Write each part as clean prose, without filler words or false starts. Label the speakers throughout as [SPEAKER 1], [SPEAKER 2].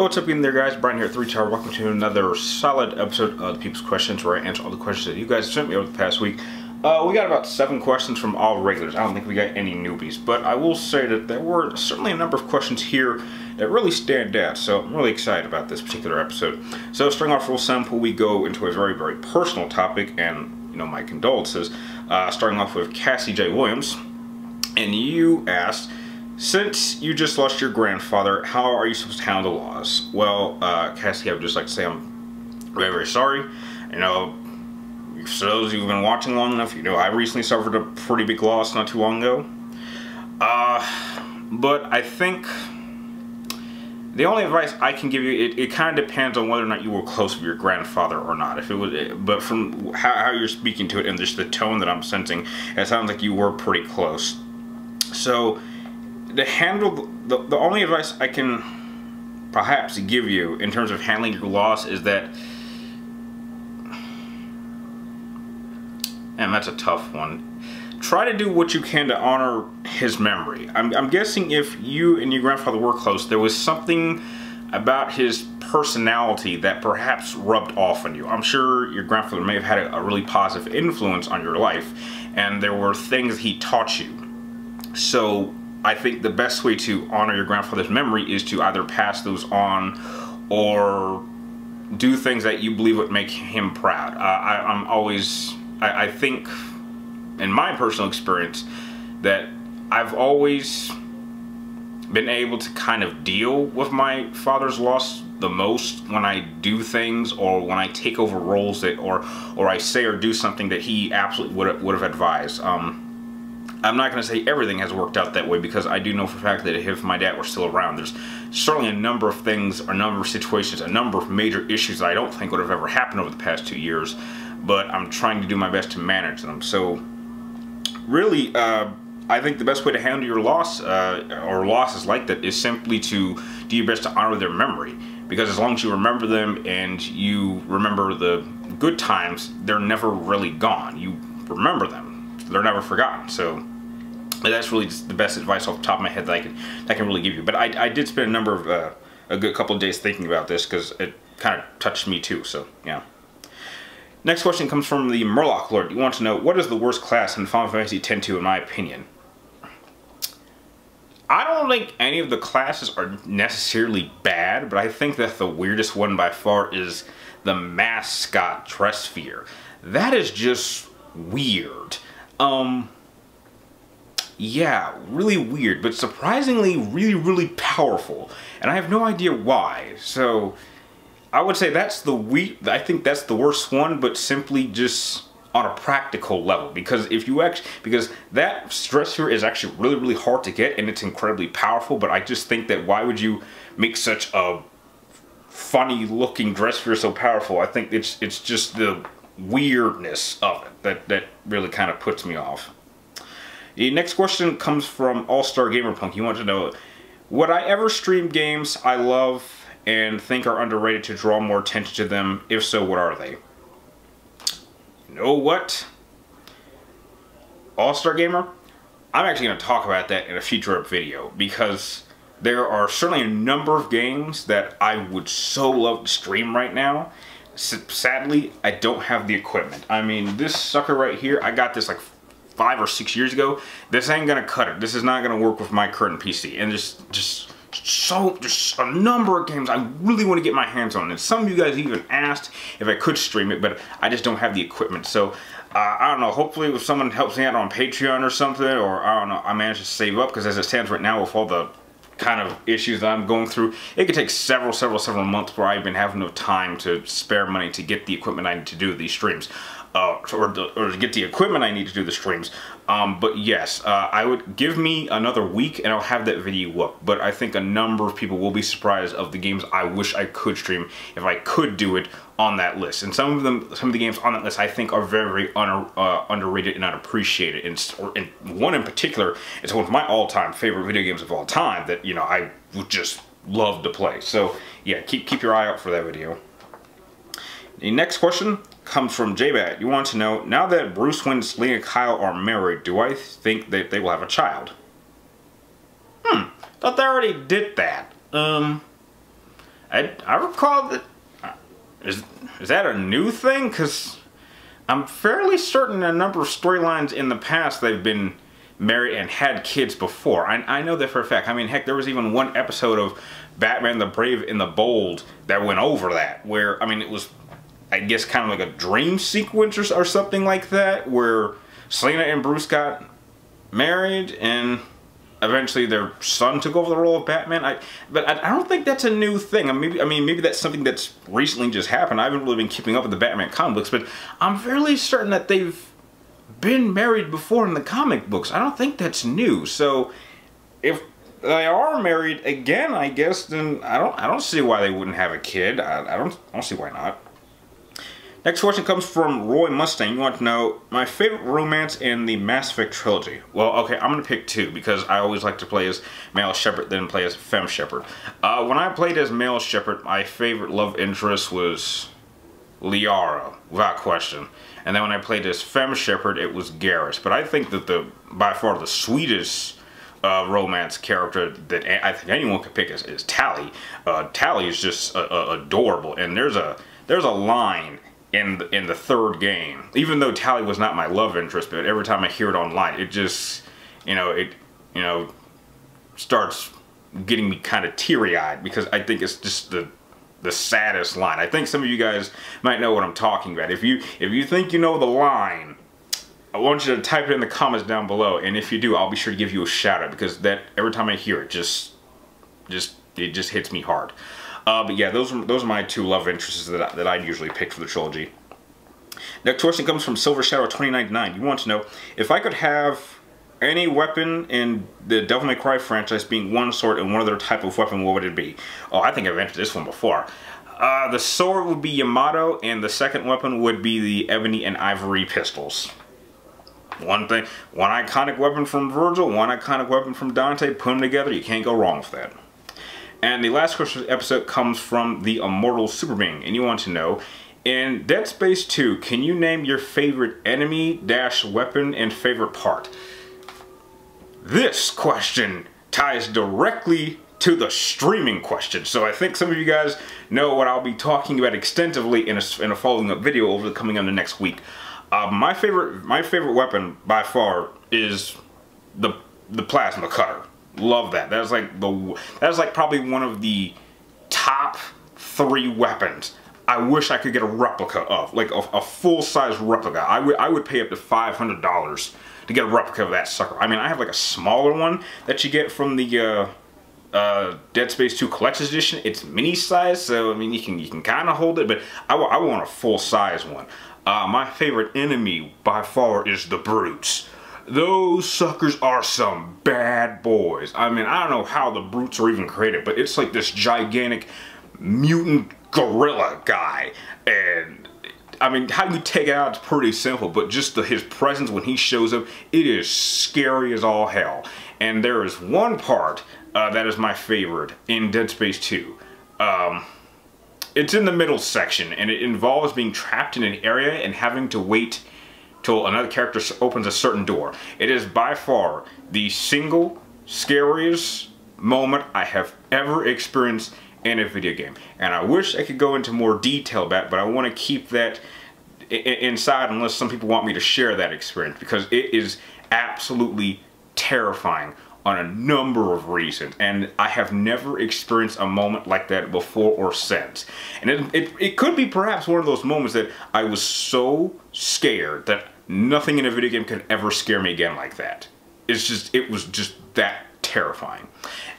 [SPEAKER 1] What's up in there, guys? Brian here at 3 Tower. Welcome to another solid episode of the People's Questions, where I answer all the questions that you guys sent me over the past week. We got about 7 questions from all regulars. I don't think we got any newbies, but I will say that there were certainly a number of questions here that really stand out, so I'm really excited about this particular episode. So starting off real simple, we go into a very, very personal topic, and, you know, my condolences. Starting off with Cassie J. Williams, and you asked, since you just lost your grandfather, how are you supposed to handle the loss? Well, Cassie, I would just like to say I'm very, very sorry. You know, for those who've been watching long enough, you know I recently suffered a pretty big loss not too long ago. But I think the only advice I can give you, it kind of depends on whether or not you were close with your grandfather or not. If it was, but from how you're speaking to it and just the tone that I'm sensing, it sounds like you were pretty close. So, to handle, the only advice I can perhaps give you in terms of handling your loss is that, and that's a tough one, try to do what you can to honor his memory. I'm guessing if you and your grandfather were close, there was something about his personality that perhaps rubbed off on you. I'm sure your grandfather may have had a really positive influence on your life, and there were things he taught you. So I think the best way to honor your grandfather's memory is to either pass those on or do things that you believe would make him proud. I think, in my personal experience, that I've always been able to kind of deal with my father's loss the most when I do things, or when I take over roles that, or I say or do something that he absolutely would have advised. I'm not going to say everything has worked out that way, because I do know for a fact that if my dad were still around, there's certainly a number of things, a number of situations, a number of major issues that I don't think would have ever happened over the past 2 years, but I'm trying to do my best to manage them. So really, I think the best way to handle your loss, or losses like that, is simply to do your best to honor their memory, because as long as you remember them and you remember the good times, they're never really gone. You remember them. They're never forgotten. So that's really just the best advice off the top of my head that I can really give you. But I did spend a number of a good couple of days thinking about this, because it kind of touched me too. So yeah. Next question comes from the Murloc Lord. You want to know, what is the worst class in Final Fantasy X-2 in my opinion? I don't think any of the classes are necessarily bad, but I think that the weirdest one by far is the mascot Dressphere. That is just weird. Yeah, really weird, but surprisingly really, really powerful. And I have no idea why. So I would say that's I think that's the worst one, but simply just on a practical level. Because because that Dressphere is actually really, really hard to get, and it's incredibly powerful, but I just think that why would you make such a funny looking Dressphere so powerful? I think it's just the weirdness of it that really kind of puts me off. The next question comes from All-Star Gamerpunk. You want to know, would I ever stream games I love and think are underrated to draw more attention to them? If so, what are they? You know what? All-Star Gamer? I'm actually going to talk about that in a future video, because there are certainly a number of games that I would so love to stream right now. Sadly, I don't have the equipment. I mean, this sucker right here, I got this like 5 or 6 years ago. This ain't gonna cut it. This is not gonna work with my current PC. And just a number of games I really want to get my hands on. And some of you guys even asked if I could stream it, but I just don't have the equipment. So I don't know. Hopefully, if someone helps me out on Patreon or something, or I don't know, I managed to save up, because as it stands right now, with all the kind of issues that I'm going through, it could take several months before I even have enough time to spare money to get the equipment I need to do these streams, or to get the equipment I need to do the streams. But yes, I would give me another week and I'll have that video up. But I think a number of people will be surprised of the games I wish I could stream if I could do it on that list. And some of the games on that list I think are very, very underrated and unappreciated. And one in particular is one of my all-time favorite video games of all time that, you know, I would just love to play. So yeah, keep your eye out for that video. The next question comes from JBat. You want to know, now that Bruce Wayne, Selina Kyle are married, do I think that they will have a child? Thought they already did that. I recall that. Is that a new thing? Because I'm fairly certain a number of storylines in the past they've been married and had kids before. I know that for a fact. I mean, heck, there was even one episode of Batman the Brave and the Bold that went over that, where, I mean, it was, I guess, kind of like a dream sequence or something like that, where Selina and Bruce got married and eventually their son took over the role of Batman. But I don't think that's a new thing. I mean, maybe that's something that's recently just happened. I haven't really been keeping up with the Batman comic books, but I'm fairly certain that they've been married before in the comic books. I don't think that's new. So if they are married again, I guess, then I don't see why they wouldn't have a kid. I don't see why not. Next question comes from Roy Mustang. You want to know my favorite romance in the Mass Effect trilogy. Well, okay, I'm going to pick two because I always like to play as male Shepard than play as femme Shepard. When I played as male Shepard, my favorite love interest was Liara, without question. And then when I played as femme Shepard, it was Garrus. But I think that by far the sweetest romance character that I think anyone could pick is Tali. Tali is just adorable, and there's a line in the third game. Even though Tali was not my love interest, but every time I hear it online, it just, starts getting me kind of teary-eyed because I think it's just the saddest line. I think some of you guys might know what I'm talking about. If you think you know the line, I want you to type it in the comments down below, and if you do, I'll be sure to give you a shout out because that every time I hear it, it just hits me hard. But yeah, those are my two love interests that I usually pick for the trilogy. Next question comes from Silver Shadow 2099. You want to know if I could have any weapon in the Devil May Cry franchise being one sword and one other type of weapon, what would it be? Oh, I think I've answered this one before. The sword would be Yamato, and the second weapon would be the Ebony and Ivory pistols. One iconic weapon from Virgil, one iconic weapon from Dante. Put them together, you can't go wrong with that. And the last question of the episode comes from the Immortal Super Being, and you want to know, in Dead Space 2, can you name your favorite enemy - weapon and favorite part? This question ties directly to the streaming question, so I think some of you guys know what I'll be talking about extensively in a following up video over coming on the next week. My favorite weapon by far is the plasma cutter. Love that. That is like probably one of the top 3 weapons I wish I could get a replica of, like a full-size replica. I would pay up to $500 to get a replica of that sucker. I mean, I have like a smaller one that you get from the Dead Space 2 Collector's Edition. It's mini size, so I mean you can kind of hold it, but I want a full-size one. My favorite enemy by far is the Brutes. Those suckers are some bad boys. I mean, I don't know how the Brutes are even created, but it's like this gigantic mutant gorilla guy. And, I mean, how you take it out is pretty simple, but just his presence when he shows up, it is scary as all hell. And there is one part that is my favorite in Dead Space 2. It's in the middle section, and it involves being trapped in an area and having to wait till another character opens a certain door. It is by far the single scariest moment I have ever experienced in a video game. And I wish I could go into more detail about it, but I want to keep that inside unless some people want me to share that experience, because it is absolutely terrifying on a number of reasons, and I have never experienced a moment like that before or since. And it could be perhaps one of those moments that I was so scared that nothing in a video game could ever scare me again like that. It was just that terrifying.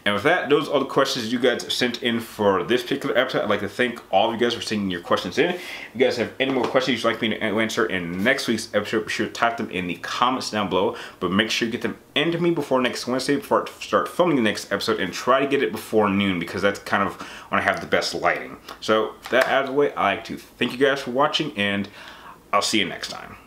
[SPEAKER 1] And with that, those are the questions you guys sent in for this particular episode. I'd like to thank all of you guys for sending your questions in. If you guys have any more questions you'd like me to answer in next week's episode, be sure to type them in the comments down below. But make sure you get them into me before next Wednesday, before I start filming the next episode, and try to get it before noon, because that's kind of when I have the best lighting. So that out of the way, I'd like to thank you guys for watching, and I'll see you next time.